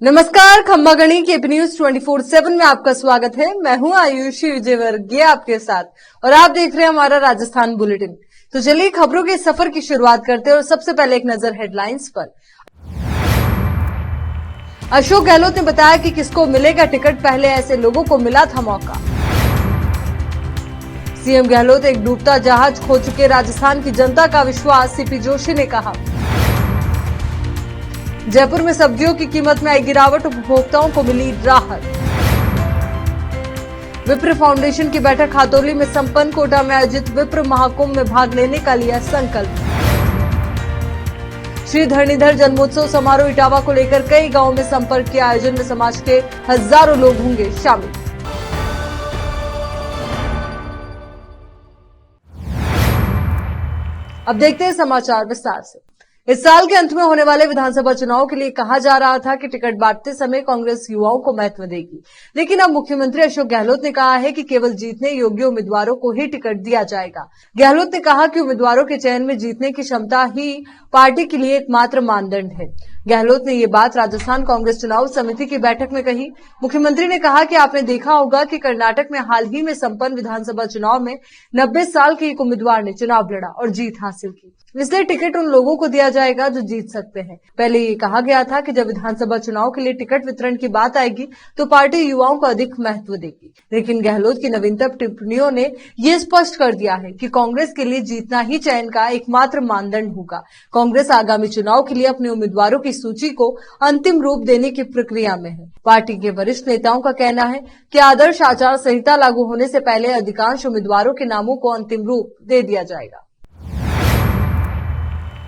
नमस्कार, खम्बागणी के न्यूज 24/7 में आपका स्वागत है। मैं हूं आयुषी विजयवर्गीय आपके साथ और आप देख रहे हैं हमारा राजस्थान बुलेटिन। तो चलिए खबरों के सफर की शुरुआत करते हैं और सबसे पहले एक नजर हेडलाइंस पर। अशोक गहलोत ने बताया कि किसको मिलेगा टिकट, पहले ऐसे लोगों को मिला था मौका। सीएम गहलोत एक डूबता जहाज खो चुके राजस्थान की जनता का विश्वास, सीपी जोशी ने कहा। जयपुर में सब्जियों की कीमत में आई गिरावट, उपभोक्ताओं को मिली राहत। विप्र फाउंडेशन की बैठक हाथोली में संपन्न, कोटा में आयोजित विप्र महाकुंभ में भाग लेने का लिया संकल्प। श्री धरणीधर जन्मोत्सव समारोह इटावा को लेकर कई गांवों में संपर्क के आयोजन में समाज के हजारों लोग होंगे शामिल। अब देखते हैं समाचार विस्तार से। इस साल के अंत में होने वाले विधानसभा चुनाव के लिए कहा जा रहा था कि टिकट बांटते समय कांग्रेस युवाओं को महत्व देगी, लेकिन अब मुख्यमंत्री अशोक गहलोत ने कहा है कि केवल जीतने योग्य उम्मीदवारों को ही टिकट दिया जाएगा। गहलोत ने कहा कि उम्मीदवारों के चयन में जीतने की क्षमता ही पार्टी के लिए एकमात्र मानदंड है। गहलोत ने ये बात राजस्थान कांग्रेस चुनाव समिति की बैठक में कही। मुख्यमंत्री ने कहा कि आपने देखा होगा कि कर्नाटक में हाल ही में संपन्न विधानसभा चुनाव में 90 साल के एक उम्मीदवार ने चुनाव लड़ा और जीत हासिल की, इसलिए टिकट उन लोगों को दिया जाएगा जो जीत सकते हैं। पहले ये कहा गया था कि जब विधानसभा चुनाव के लिए टिकट वितरण की बात आएगी तो पार्टी युवाओं को अधिक महत्व देगी, लेकिन गहलोत की नवीनतम टिप्पणियों ने ये स्पष्ट कर दिया है कि कांग्रेस के लिए जीतना ही चयन का एकमात्र मानदंड होगा। कांग्रेस आगामी चुनाव के लिए अपने उम्मीदवारों की सूची को अंतिम रूप देने की प्रक्रिया में है। पार्टी के वरिष्ठ नेताओं का कहना है कि आदर्श आचार संहिता लागू होने से पहले अधिकांश उम्मीदवारों के नामों को अंतिम रूप दे दिया जाएगा।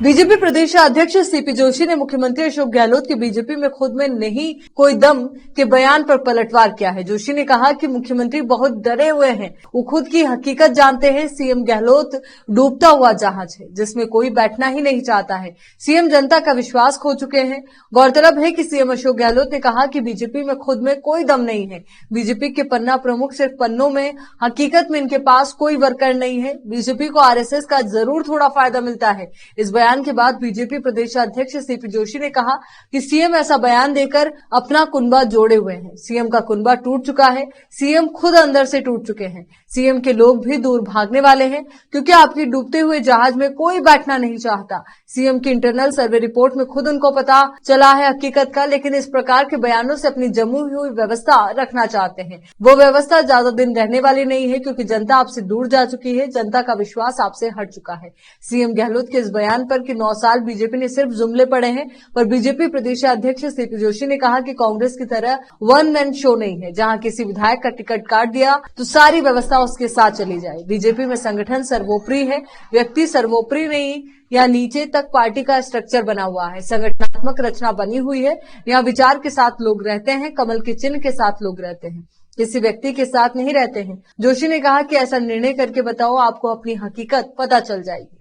बीजेपी प्रदेश अध्यक्ष सीपी जोशी ने मुख्यमंत्री अशोक गहलोत के बीजेपी में खुद में नहीं कोई दम के बयान पर पलटवार किया है। जोशी ने कहा कि मुख्यमंत्री बहुत डरे हुए हैं, वो खुद की हकीकत जानते हैं। सीएम गहलोत डूबता हुआ जहाज है जिसमें कोई बैठना ही नहीं चाहता है। सीएम जनता का विश्वास खो चुके हैं। गौरतलब है कि सीएम अशोक गहलोत ने कहा कि बीजेपी में खुद में कोई दम नहीं है। बीजेपी के पन्ना प्रमुख सिर्फ पन्नों में, हकीकत में इनके पास कोई वर्कर नहीं है। बीजेपी को आरएसएस का जरूर थोड़ा फायदा मिलता है। इस बयान के बाद बीजेपी प्रदेश अध्यक्ष सीपी जोशी ने कहा कि सीएम ऐसा बयान देकर अपना कुनबा जोड़े हुए हैं। सीएम का कुनबा टूट चुका है, सीएम खुद अंदर से टूट चुके हैं। सीएम के लोग भी दूर भागने वाले हैं क्योंकि आपकी डूबते हुए जहाज में कोई बैठना नहीं चाहता। सीएम की इंटरनल सर्वे रिपोर्ट में खुद उनको पता चला है हकीकत का, लेकिन इस प्रकार के बयानों से अपनी जमी हुई व्यवस्था रखना चाहते हैं। वो व्यवस्था ज्यादा दिन रहने वाली नहीं है क्योंकि जनता आपसे दूर जा चुकी है, जनता का विश्वास आपसे हट चुका है। सीएम गहलोत के इस बयान पर कि 9 साल बीजेपी ने सिर्फ जुमले पड़े हैं, पर बीजेपी प्रदेश अध्यक्ष सीपी जोशी ने कहा कि कांग्रेस की तरह वन मैन शो नहीं है जहां किसी विधायक का टिकट काट दिया तो सारी व्यवस्था उसके साथ चली जाए। बीजेपी में संगठन सर्वोपरि है, व्यक्ति सर्वोपरि नहीं। यहाँ नीचे तक पार्टी का स्ट्रक्चर बना हुआ है, संगठनात्मक रचना बनी हुई है। यहाँ विचार के साथ लोग रहते हैं, कमल के चिन्ह के साथ लोग रहते हैं, किसी व्यक्ति के साथ नहीं रहते हैं। जोशी ने कहा कि ऐसा निर्णय करके बताओ, आपको अपनी हकीकत पता चल जाएगी।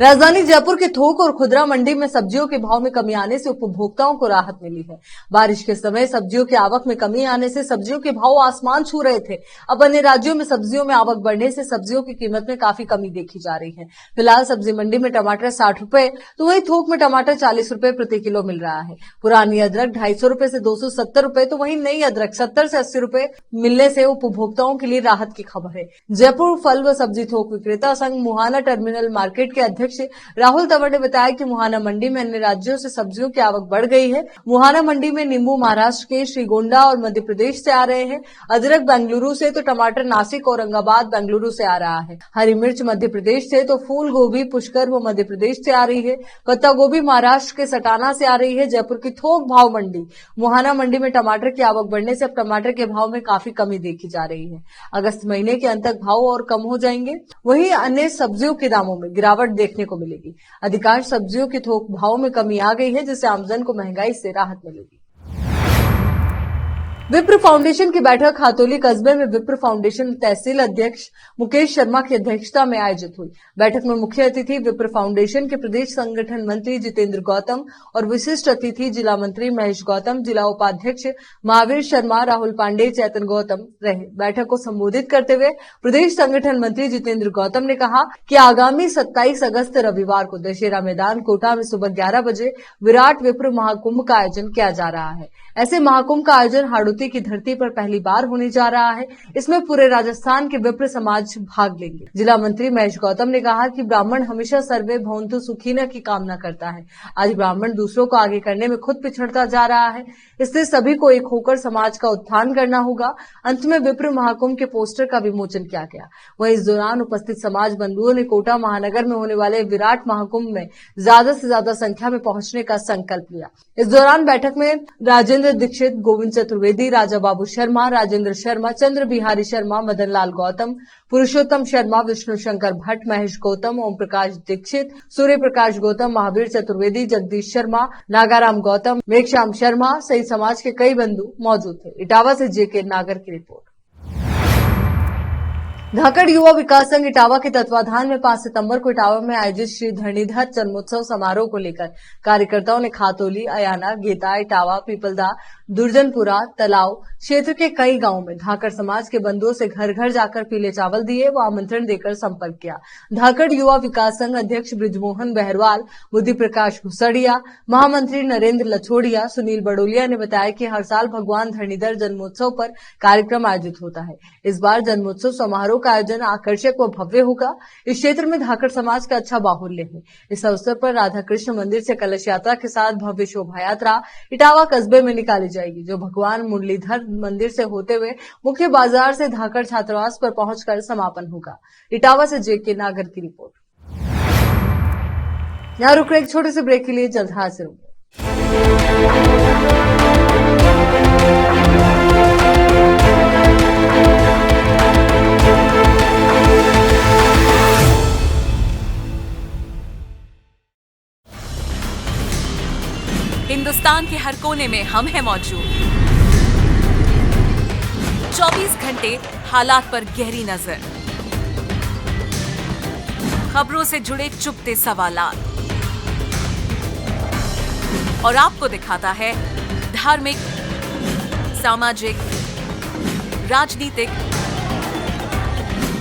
राजधानी जयपुर के थोक और खुदरा मंडी में सब्जियों के भाव में कमी आने से उपभोक्ताओं को राहत मिली है। बारिश के समय सब्जियों की आवक में कमी आने से सब्जियों के भाव आसमान छू रहे थे। अब अन्य राज्यों में सब्जियों में आवक बढ़ने से सब्जियों की कीमत में काफी कमी देखी जा रही है। फिलहाल सब्जी मंडी में टमाटर 60 रुपए तो वहीं थोक में टमाटर 40 रुपए प्रति किलो मिल रहा है। पुरानी अदरक 250 रुपए से 270 रुपए तो वहीं नई अदरक 70 से 80 रुपए मिलने से उपभोक्ताओं के लिए राहत की खबर है। जयपुर फल व सब्जी थोक विक्रेता संघ मुहाना टर्मिनल मार्केट के अध्यक्ष राहुल तंवर ने बताया कि मुहाना मंडी में अन्य राज्यों से सब्जियों की आवक बढ़ गई है। मुहाना मंडी में नींबू महाराष्ट्र के श्रीगोंडा और मध्य प्रदेश से आ रहे हैं। अदरक बेंगलुरु से तो टमाटर नासिक औरंगाबाद बेंगलुरु से आ रहा है। हरी मिर्च मध्य प्रदेश से तो फूल गोभी पुष्कर व मध्य प्रदेश से आ रही है। पत्ता गोभी महाराष्ट्र के सटाना से आ रही है। जयपुर की थोक भाव मंडी मुहाना मंडी में टमाटर की आवक बढ़ने से अब टमाटर के भाव में काफी कमी देखी जा रही है। अगस्त महीने के अंत तक भाव और कम हो जाएंगे। वहीं अन्य सब्जियों के दामों में गिरावट देखने को मिलेगी। अधिकांश सब्जियों के थोक भाव में कमी आ गई है, जिससे आमजन को महंगाई से राहत मिलेगी। विप्र फाउंडेशन की बैठक हातोली कस्बे में विप्र फाउंडेशन तहसील अध्यक्ष मुकेश शर्मा की अध्यक्षता में आयोजित हुई। बैठक में मुख्य अतिथि विप्र फाउंडेशन के प्रदेश संगठन मंत्री जितेंद्र गौतम और विशिष्ट अतिथि जिला मंत्री महेश गौतम, जिला उपाध्यक्ष महावीर शर्मा, राहुल पांडे, चैतन गौतम रहे। बैठक को संबोधित करते हुए प्रदेश संगठन मंत्री जितेंद्र गौतम ने कहा कि आगामी 27 अगस्त रविवार को दशहरा मैदान कोटा में सुबह 11 बजे विराट विप्र महाकुंभ का आयोजन किया जा रहा है। ऐसे महाकुंभ का आयोजन हाड़ौती की धरती पर पहली बार होने जा रहा है। इसमें पूरे राजस्थान के विप्र समाज भाग लेंगे। जिला मंत्री महेश गौतम ने कहा कि ब्राह्मण हमेशा सर्वे भवन्तु सुखिनः की कामना करता है। आज ब्राह्मण दूसरों को आगे करने में खुद पिछड़ता जा रहा है, इसलिए सभी को एक होकर समाज का उत्थान करना होगा। अंत में विप्र महाकुंभ के पोस्टर का विमोचन किया गया। वहीं इस दौरान उपस्थित समाज बंधुओं ने कोटा महानगर में होने वाले विराट महाकुंभ में ज्यादा से ज्यादा संख्या में पहुंचने का संकल्प लिया। इस दौरान बैठक में राजेंद्र दीक्षित, गोविंद चतुर्वेदी, राजा बाबू शर्मा, राजेंद्र शर्मा, चंद्र बिहारी शर्मा, मदन लाल गौतम, पुरुषोत्तम शर्मा, विष्णु शंकर भट्ट, महेश गौतम, ओम प्रकाश दीक्षित, सूर्य प्रकाश गौतम, महावीर चतुर्वेदी, जगदीश शर्मा, नागाराम गौतम, मेघश्याम शर्मा सहित समाज के कई बंधु मौजूद थे। इटावा से जेके नागर की रिपोर्ट। धाकड़ युवा विकास संघ इटावा के तत्वाधान में 5 सितंबर को इटावा में आयोजित श्री धरणीधर जन्मोत्सव समारोह को लेकर कार्यकर्ताओं ने खातोली, अयाना, गेता, इटावा, पीपलदा, दुर्जनपुरा, तलाव क्षेत्र के कई गांवों में धाकड़ समाज के बंधुओं से घर घर जाकर पीले चावल दिए व आमंत्रण देकर संपर्क किया। धाकड़ युवा विकास संघ अध्यक्ष बृजमोहन बहरवाल, बुद्धि प्रकाश घुसड़िया, महामंत्री नरेंद्र लछोड़िया, सुनील बड़ोलिया ने बताया कि हर साल भगवान धरणीधर जन्मोत्सव पर कार्यक्रम आयोजित होता है। इस बार जन्मोत्सव समारोह का आयोजन आकर्षक व भव्य होगा। इस क्षेत्र में धाकड़ समाज का अच्छा बाहुल्य है। इस अवसर पर राधा कृष्ण मंदिर से कलश यात्रा के साथ भव्य शोभा यात्रा इटावा कस्बे में निकाली जाएगी, जो भगवान मुरलीधर मंदिर से होते हुए मुख्य बाजार से धाकड़ छात्रावास पर पहुंचकर समापन होगा। इटावा से जेके नागर की रिपोर्ट। यहाँ रुक रहे एक छोटे से ब्रेक के लिए, जल्द हाजिर होंगे। हिंदुस्तान के हर कोने में हम हैं मौजूद। 24 घंटे हालात पर गहरी नजर, खबरों से जुड़े चुपते सवालात और आपको दिखाता है धार्मिक, सामाजिक, राजनीतिक,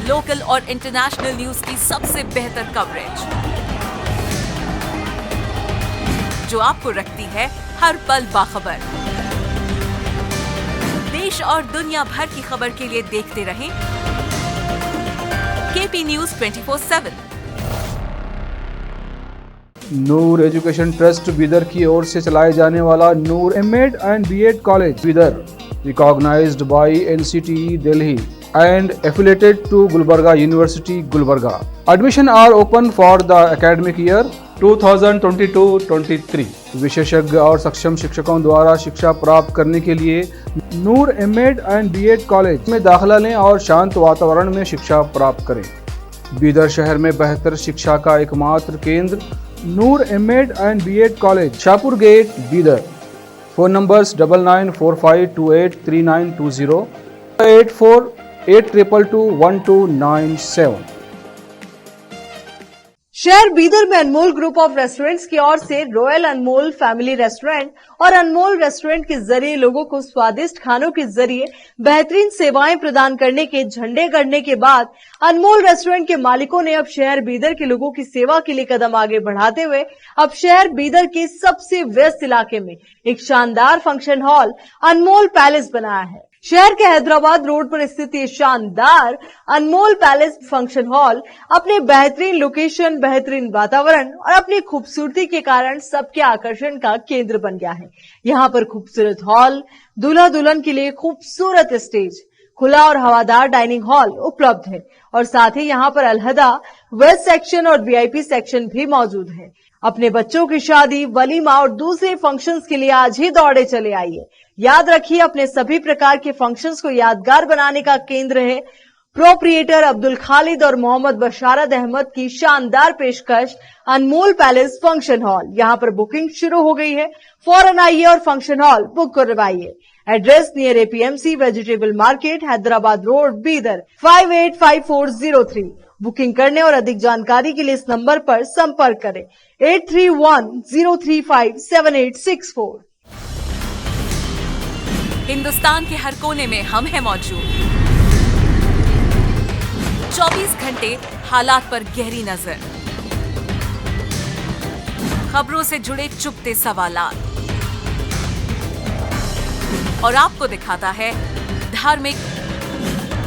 लोकल और इंटरनेशनल न्यूज की सबसे बेहतर कवरेज, जो आपको रखती है हर पल बाखबर। देश और दुनिया भर की खबर के लिए देखते रहें KP news 24/7। Noor education trust Bidar की ओर से चलाए जाने वाला Noor MEd and BEd college Bidar, recognised by NCTE Delhi and affiliated to Gulbarga University, Gulbarga. Admission are open for the academic year 2022-23. विशेषज्ञ और सक्षम शिक्षकों द्वारा शिक्षा प्राप्त करने के लिए नूर एमएड एंड बीएड कॉलेज में दाखिला लें और शांत वातावरण में शिक्षा प्राप्त करें। बीदर शहर में बेहतर शिक्षा का एकमात्र केंद्र Noor MEd and BEd college, Shahpur gate, Bidar. Phone numbers 9945283920, 8482221297। शहर बीदर में अनमोल ग्रुप ऑफ रेस्टोरेंट्स की ओर से रॉयल अनमोल फैमिली रेस्टोरेंट और अनमोल रेस्टोरेंट के जरिए लोगों को स्वादिष्ट खानों के जरिए बेहतरीन सेवाएं प्रदान करने के झंडे गड़ने के बाद अनमोल रेस्टोरेंट के मालिकों ने अब शहर बीदर के लोगों की सेवा के लिए कदम आगे बढ़ाते हुए अब शहर बीदर के सबसे व्यस्त इलाके में एक शानदार फंक्शन हॉल अनमोल पैलेस बनाया है। शहर के हैदराबाद रोड पर स्थित ये शानदार अनमोल पैलेस फंक्शन हॉल अपने बेहतरीन लोकेशन, बेहतरीन वातावरण और अपनी खूबसूरती के कारण सबके आकर्षण का केंद्र बन गया है। यहाँ पर खूबसूरत हॉल, दूल्हा दुल्हन के लिए खूबसूरत स्टेज, खुला और हवादार डाइनिंग हॉल उपलब्ध है और साथ ही यहाँ पर अलहदा वेस्ट सेक्शन और वीआईपी सेक्शन भी मौजूद है। अपने बच्चों की शादी, वलीमा और दूसरे फंक्शंस के लिए आज ही दौड़े चले आइए। याद रखिए, अपने सभी प्रकार के फंक्शंस को यादगार बनाने का केंद्र है प्रोप्रिएटर अब्दुल खालिद और मोहम्मद बशारत अहमद की शानदार पेशकश अनमोल पैलेस फंक्शन हॉल। यहाँ पर बुकिंग शुरू हो गई है, फौरन आइए और फंक्शन हॉल बुक करवाइए। Address near APMC vegetable market, Hyderabad road, Bidar 585403। Booking करने और अधिक जानकारी के लिए इस नंबर पर संपर्क करें 8310357864। हिंदुस्तान के हर कोने में हम हैं मौजूद। 24 घंटे हालात पर गहरी नजर, खबरों से जुड़े चुपते सवालात और आपको दिखाता है धार्मिक,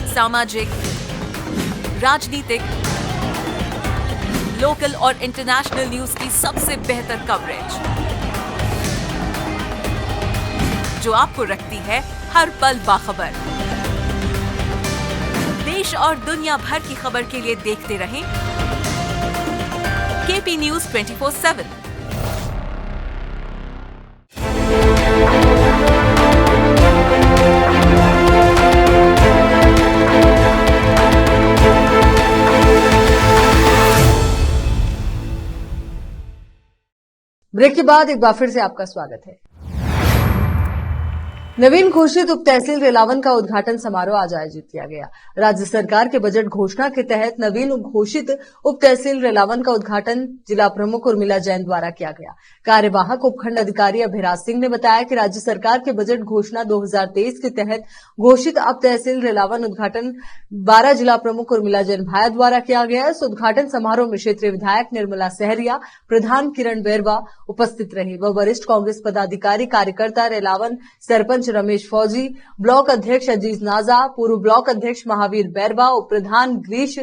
सामाजिक, राजनीतिक, लोकल और इंटरनेशनल न्यूज की सबसे बेहतर कवरेज जो आपको रखती है हर पल बाखबर। देश और दुनिया भर की खबर के लिए देखते रहें KP News 24/7। ब्रेक के बाद एक बार फिर से आपका स्वागत है। नवीन घोषित उप तहसील रेलावन का उद्घाटन समारोह आज आयोजित किया गया। राज्य सरकार के बजट घोषणा के तहत नवीन घोषित उप तहसील रेलावन का उद्घाटन जिला प्रमुख उर्मिला जैन द्वारा किया गया। कार्यवाहक उपखंड अधिकारी अभिराज सिंह ने बताया कि राज्य सरकार के बजट घोषणा 2023 के तहत घोषित उप तहसील रेलावन उद्घाटन 12 जिला प्रमुख उर्मिला जैन भाया द्वारा किया गया। इस उद्घाटन समारोह में क्षेत्रीय विधायक निर्मला सहरिया, प्रधान किरण बेरवा उपस्थित रही। वह वरिष्ठ कांग्रेस पदाधिकारी कार्यकर्ता, रेलावन सरपंच रमेश फौजी, ब्लॉक अध्यक्ष अजीज नाजा, पूर्व ब्लॉक अध्यक्ष महावीर बैरवा, उप प्रधान गिरीश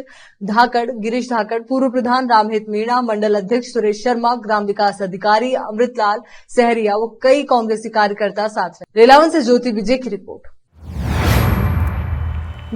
धाकड़, पूर्व प्रधान रामहित मीणा, मंडल अध्यक्ष सुरेश शर्मा, ग्राम विकास अधिकारी अमृतलाल सहरिया व कई कांग्रेसी कार्यकर्ता साथ रहे। रेलावन से ज्योति विजय की रिपोर्ट।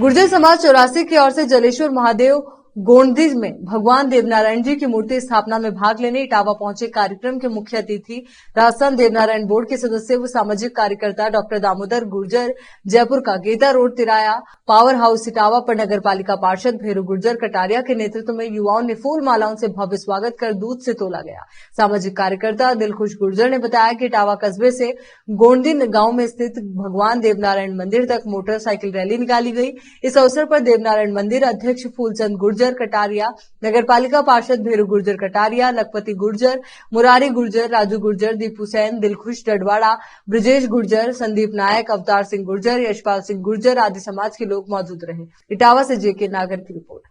गुर्जर समाज 84 की ओर से जलेश्वर महादेव गोंडी में भगवान देवनारायण जी की मूर्ति स्थापना में भाग लेने इटावा पहुंचे। कार्यक्रम के मुख्य अतिथि राजस्थान देवनारायण बोर्ड के सदस्य व सामाजिक कार्यकर्ता डॉक्टर दामोदर गुर्जर, जयपुर का गेता रोड तिराया पावर हाउस इटावा पर नगर पालिका पार्षद भेरू गुर्जर कटारिया के नेतृत्व में युवाओं ने फूल मालाओं से भव्य स्वागत कर दूध से तोला गया। सामाजिक कार्यकर्ता दिलखुश गुर्जर ने बताया कि इटावा कस्बे से गोंडी गांव में स्थित भगवान देवनारायण मंदिर तक मोटरसाइकिल रैली निकाली गई। इस अवसर पर देवनारायण मंदिर अध्यक्ष फूलचंद गुर्जर कटारिया, नगर पालिका पार्षद भेरू गुर्जर कटारिया, लखपति गुर्जर, मुरारी गुर्जर, राजू गुर्जर, दीपू सैन, दिलखुश डडवाड़ा, ब्रजेश गुर्जर, संदीप नायक, अवतार सिंह गुर्जर, यशपाल सिंह गुर्जर आदि समाज के लोग मौजूद रहे। इटावा से जेके नागर की रिपोर्ट।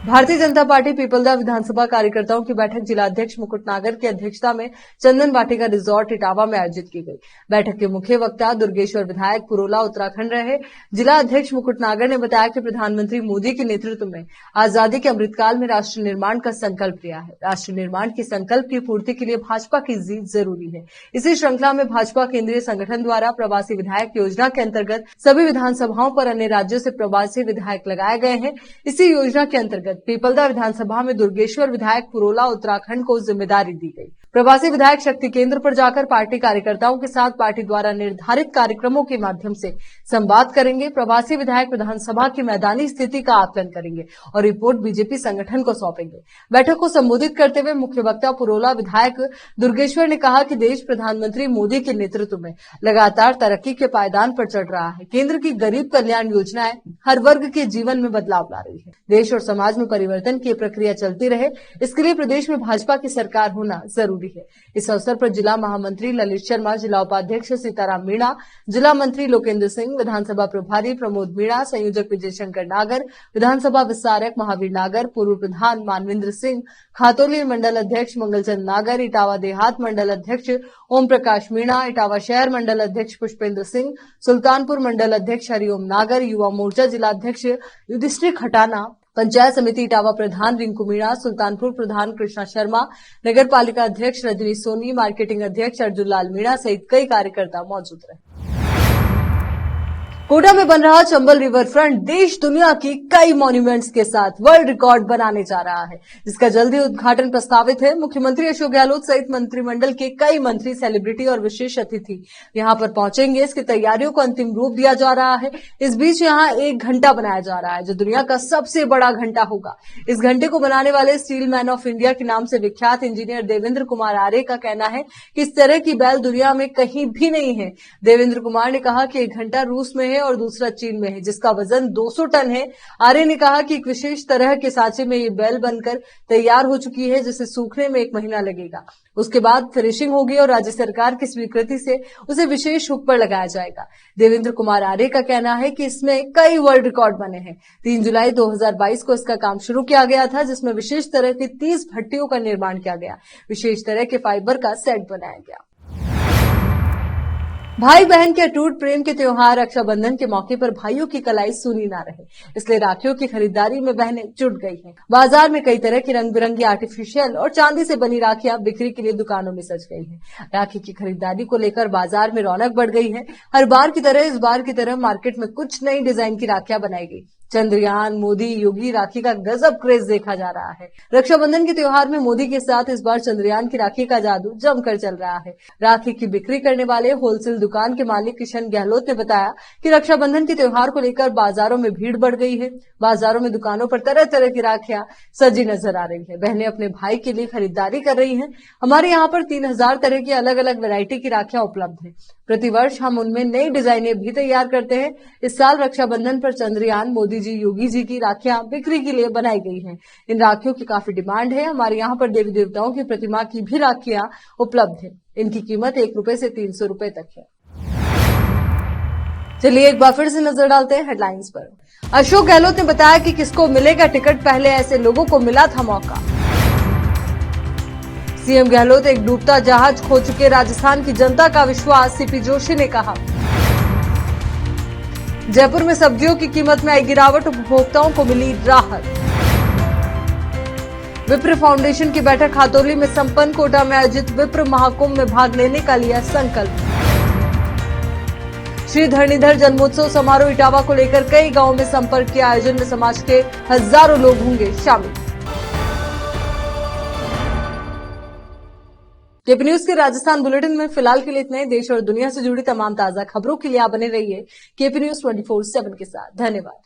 भारतीय जनता पार्टी पीपलदा विधानसभा कार्यकर्ताओं की बैठक जिला अध्यक्ष मुकुट नागर की अध्यक्षता में चंदन वाटिका रिजॉर्ट इटावा में आयोजित की गई। बैठक के मुख्य वक्ता दुर्गेश्वर विधायक पुरोला उत्तराखंड रहे। जिला अध्यक्ष मुकुट नागर ने बताया कि प्रधानमंत्री मोदी के नेतृत्व में आजादी के अमृतकाल में राष्ट्र निर्माण का संकल्प लिया है। राष्ट्र निर्माण के संकल्प की पूर्ति के लिए भाजपा की जीत जरूरी है। इसी श्रृंखला में भाजपा केंद्रीय संगठन द्वारा प्रवासी विधायक योजना के अंतर्गत सभी विधानसभाओं पर अन्य राज्यों से प्रवासी विधायक लगाए गए हैं। इसी योजना के अंतर्गत पीपलदा विधानसभा में दुर्गेश्वर विधायक पुरोला उत्तराखंड को जिम्मेदारी दी गई। प्रवासी विधायक शक्ति केंद्र पर जाकर पार्टी कार्यकर्ताओं के साथ पार्टी द्वारा निर्धारित कार्यक्रमों के माध्यम से संवाद करेंगे। प्रवासी विधायक विधानसभा की मैदानी स्थिति का आकलन करेंगे और रिपोर्ट बीजेपी संगठन को सौंपेंगे। बैठक को संबोधित करते हुए मुख्य वक्ता पुरोला विधायक दुर्गेश्वर ने कहा कि देश प्रधानमंत्री मोदी के नेतृत्व में लगातार तरक्की के पायदान पर चढ़ रहा है। केंद्र की गरीब कल्याण योजनाएं हर वर्ग के जीवन में बदलाव ला रही है। देश और समाज में परिवर्तन की प्रक्रिया चलती रहे, इसके लिए प्रदेश में भाजपा की सरकार होना जरूरी है। इस अवसर पर जिला महामंत्री ललित शर्मा, जिला उपाध्यक्ष सीताराम मीणा, जिला मंत्री लोकेंद्र सिंह, विधानसभा प्रभारी प्रमोद मीणा, संयोजक विजय शंकर नागर, विधानसभा विस्तारक महावीर नागर, पूर्व प्रधान मानविंद्र सिंह, खातोली मंडल अध्यक्ष मंगलचंद नागर, इटावा देहात मंडल अध्यक्ष ओम प्रकाश मीणा, इटावा शहर मंडल अध्यक्ष पुष्पेंद्र सिंह, सुल्तानपुर मंडल अध्यक्ष हरिओम नागर, युवा मोर्चा जिला अध्यक्ष युधिष्ठिर खटाना, पंचायत समिति इटावा प्रधान रिंकू मीणा, सुल्तानपुर प्रधान कृष्णा शर्मा, नगर पालिका अध्यक्ष रजनी सोनी, मार्केटिंग अध्यक्ष अर्जुन लाल मीणा सहित कई कार्यकर्ता मौजूद रहे। कोटा में बन रहा चंबल रिवर फ्रंट देश दुनिया की कई मॉन्यूमेंट्स के साथ वर्ल्ड रिकॉर्ड बनाने जा रहा है, जिसका जल्दी उद्घाटन प्रस्तावित है। मुख्यमंत्री अशोक गहलोत सहित मंत्रिमंडल के कई मंत्री, सेलिब्रिटी और विशेष अतिथि यहां पर पहुंचेंगे। इसकी तैयारियों को अंतिम रूप दिया जा रहा है। इस बीच यहां एक घंटा बनाया जा रहा है, जो दुनिया का सबसे बड़ा घंटा होगा। इस घंटे को बनाने वाले स्टील मैन ऑफ इंडिया के नाम से विख्यात इंजीनियर देवेंद्र कुमार आर्य का कहना है कि इस तरह की बैल दुनिया में कहीं भी नहीं है। देवेंद्र कुमार ने कहा कि एक घंटा रूस में है और दूसरा चीन में है, जिसका वजन 200 टन है। आर्य ने कहा कि एक विशेष तरह के सांचे में ये बैल बनकर तैयार हो चुकी है, जिसे सूखने में 1 महीना लगेगा। उसके बाद फिनिशिंग होगी और राज्य सरकार की स्वीकृति से उसे विशेष हुक पर लगाया जाएगा। देवेंद्र कुमार आर्य का कहना है कि इसमें कई वर्ल्ड रिकॉर्ड बने हैं। 3 जुलाई 2022 को इसका काम शुरू किया गया था, जिसमें विशेष तरह की 30 भट्टियों का निर्माण किया गया। विशेष तरह के फाइबर का सेट बनाया गया। भाई बहन के अटूट प्रेम के त्योहार रक्षाबंधन के मौके पर भाइयों की कलाई सूनी ना रहे, इसलिए राखियों की खरीदारी में बहनें जुट गई हैं। बाजार में कई तरह की रंग बिरंगी आर्टिफिशियल और चांदी से बनी राखियां बिक्री के लिए दुकानों में सज गई हैं। राखी की खरीदारी को लेकर बाजार में रौनक बढ़ गई है। हर बार की तरह इस बार की तरह मार्केट में कुछ नई डिजाइन की राखियां बनाई गई। चंद्रयान, मोदी, योगी राखी का गजब क्रेज देखा जा रहा है। रक्षाबंधन के त्योहार में मोदी के साथ इस बार चंद्रयान की राखी का जादू जमकर चल रहा है। राखी की बिक्री करने वाले होलसेल दुकान के मालिक किशन गहलोत ने बताया कि रक्षाबंधन के त्योहार को लेकर बाजारों में भीड़ बढ़ गई है। बाजारों में दुकानों पर तरह तरह की राखियां सजी नजर आ रही है। बहनें अपने भाई के लिए खरीदारी कर रही हैं। हमारे यहाँ पर 3000 तरह की अलग अलग वैरायटी की राखियां उपलब्ध है। प्रतिवर्ष हम उनमें नई डिजाइनें भी तैयार करते हैं। इस साल रक्षाबंधन पर चंद्रयान, मोदी जी, योगी जी की राखियां बिक्री के लिए बनाई गई हैं। इन राखियों की काफी डिमांड है। हमारे यहाँ पर देवी देवताओं की प्रतिमा की भी राखियां उपलब्ध है। इनकी कीमत 1 रुपए से 300 रुपए तक है। चलिए एक बार फिर से नजर डालते हैं हेडलाइंस पर। अशोक गहलोत ने बताया कि किसको मिलेगा टिकट, पहले ऐसे लोगों को मिला था मौका। सीएम गहलोत, एक डूबता जहाज खो चुके राजस्थान की जनता का विश्वास, सीपी जोशी ने कहा। जयपुर में सब्जियों की कीमत में आई गिरावट, उपभोक्ताओं को मिली राहत। विप्र फाउंडेशन की बैठक खातौली में संपन्न, कोटा में आयोजित विप्र महाकुंभ में भाग लेने का लिया संकल्प। श्री धरणीधर जन्मोत्सव समारोह इटावा को लेकर कई गांवों में संपर्क के आयोजन में समाज के हजारों लोग होंगे शामिल। केपी न्यूज के राजस्थान बुलेटिन में फिलहाल के लिए इतना ही। देश और दुनिया से जुड़ी तमाम ताजा खबरों के लिए आप बने रहिए केपी न्यूज 24/7 के साथ। धन्यवाद।